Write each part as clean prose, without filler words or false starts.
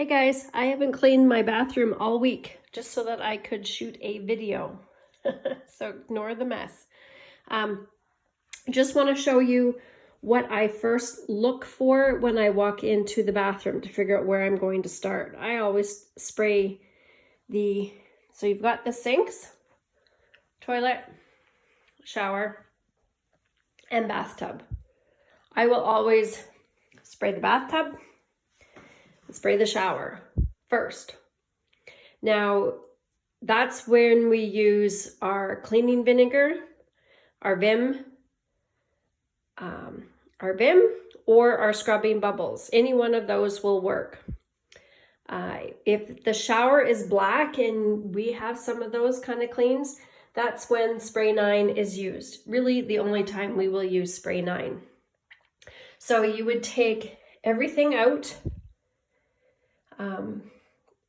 Hi guys, I haven't cleaned my bathroom all week just so that I could shoot a video. So ignore the mess. Just want to show you what I first look for when I walk into the bathroom to figure out where I'm going to start. I always spray so you've got the sinks, toilet, shower, and bathtub. I will always spray the bathtub, spray the shower first. Now, that's when we use our cleaning vinegar, our Vim, or our scrubbing bubbles. Any one of those will work. If the shower is black, and we have some of those kind of cleans, that's when spray 9 is used. Really, the only time we will use spray 9. So you would take everything out,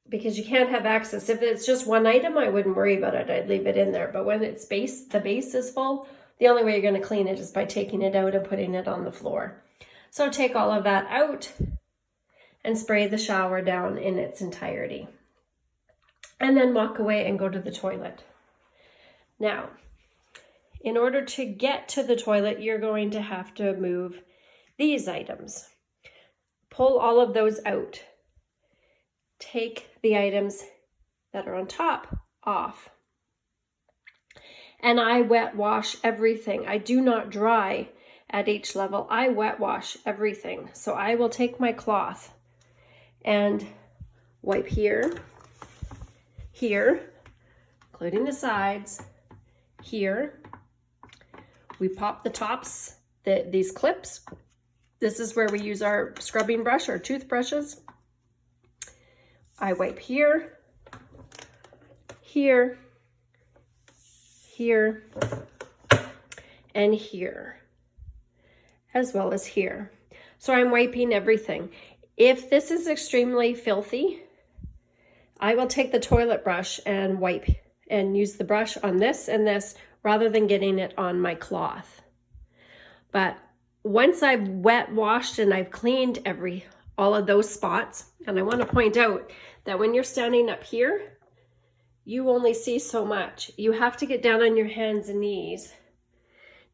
because you can't have access. If it's just one item, I wouldn't worry about it. I'd leave it in there. But when it's the base is full, the only way you're going to clean it is by taking it out and putting it on the floor. So take all of that out and spray the shower down in its entirety. And then walk away and go to the toilet. Now, in order to get to the toilet, you're going to have to move these items. Pull all of those out. Take the items that are on top off. And I wet wash everything. I do not dry at each level. I wet wash everything. So I will take my cloth and wipe here, including the sides, here. We pop the tops, these clips. This is where we use our scrubbing brush or toothbrushes. I wipe here, here, here, and here, as well as here. So I'm wiping everything. If this is extremely filthy, I will take the toilet brush and wipe and use the brush on this and this rather than getting it on my cloth. But once I've wet washed and I've cleaned all of those spots, and I want to point out that when you're standing up here, you only see so much. You have to get down on your hands and knees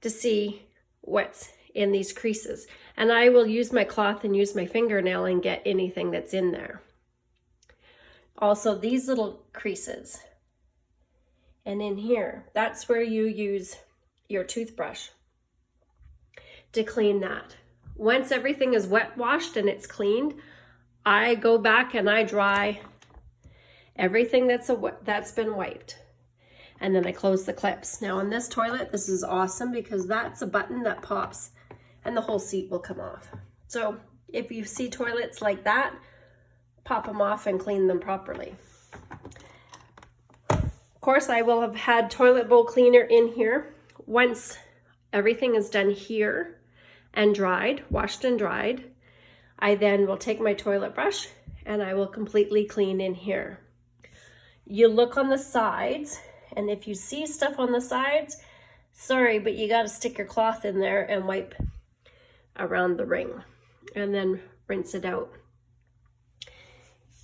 to see what's in these creases. And I will use my cloth and use my fingernail and get anything that's in there. Also, these little creases. And in here, that's where you use your toothbrush to clean that. Once everything is wet washed and it's cleaned, I go back and I dry everything that's been wiped. And then I close the clips. Now on this toilet, this is awesome because that's a button that pops and the whole seat will come off. So if you see toilets like that, pop them off and clean them properly. Of course, I will have had toilet bowl cleaner in here. Once everything is done here and dried, washed and dried, I then will take my toilet brush and I will completely clean in here. You look on the sides, and if you see stuff on the sides, sorry, but you got to stick your cloth in there and wipe around the ring and then rinse it out.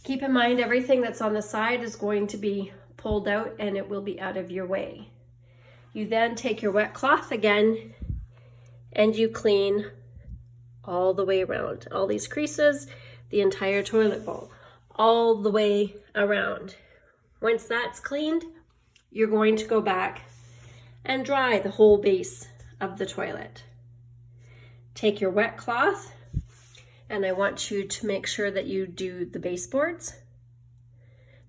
Keep in mind, everything that's on the side is going to be pulled out and it will be out of your way. You then take your wet cloth again and you clean all the way around. All these creases, the entire toilet bowl, all the way around. Once that's cleaned, you're going to go back and dry the whole base of the toilet. Take your wet cloth, and I want you to make sure that you do the baseboards.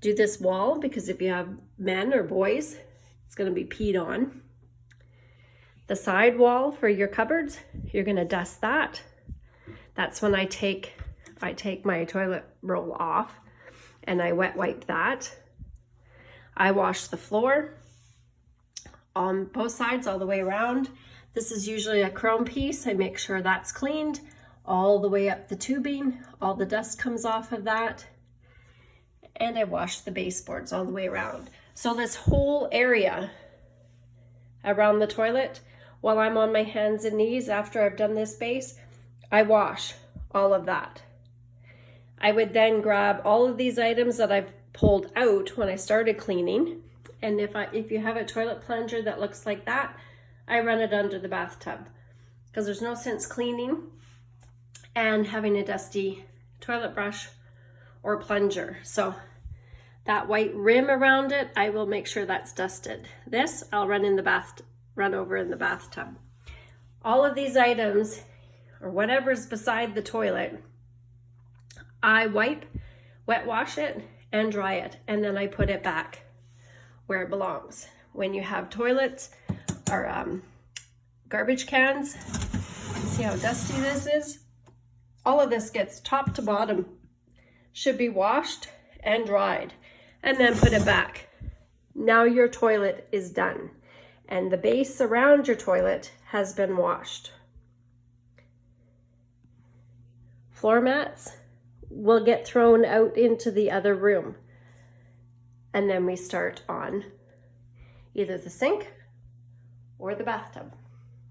Do this wall, because if you have men or boys, it's going to be peed on. The side wall for your cupboards, you're going to dust that. That's when I take my toilet roll off and I wet wipe that. I wash the floor on both sides all the way around. This is usually a chrome piece. I make sure that's cleaned all the way up the tubing. All the dust comes off of that. And I wash the baseboards all the way around. So this whole area around the toilet, while I'm on my hands and knees after I've done this base, I wash all of that. I would then grab all of these items that I've pulled out when I started cleaning. And if you have a toilet plunger that looks like that, I run it under the bathtub, because there's no sense cleaning and having a dusty toilet brush or plunger. So that white rim around it, I will make sure that's dusted. This I'll run over in the bathtub. All of these items, or whatever's beside the toilet, I wipe, wet wash it, and dry it, and then I put it back where it belongs. When you have toilets or garbage cans, see how dusty this is? All of this gets top to bottom, should be washed and dried, and then put it back. Now your toilet is done, and the base around your toilet has been washed. Floor mats will get thrown out into the other room. And then we start on either the sink or the bathtub.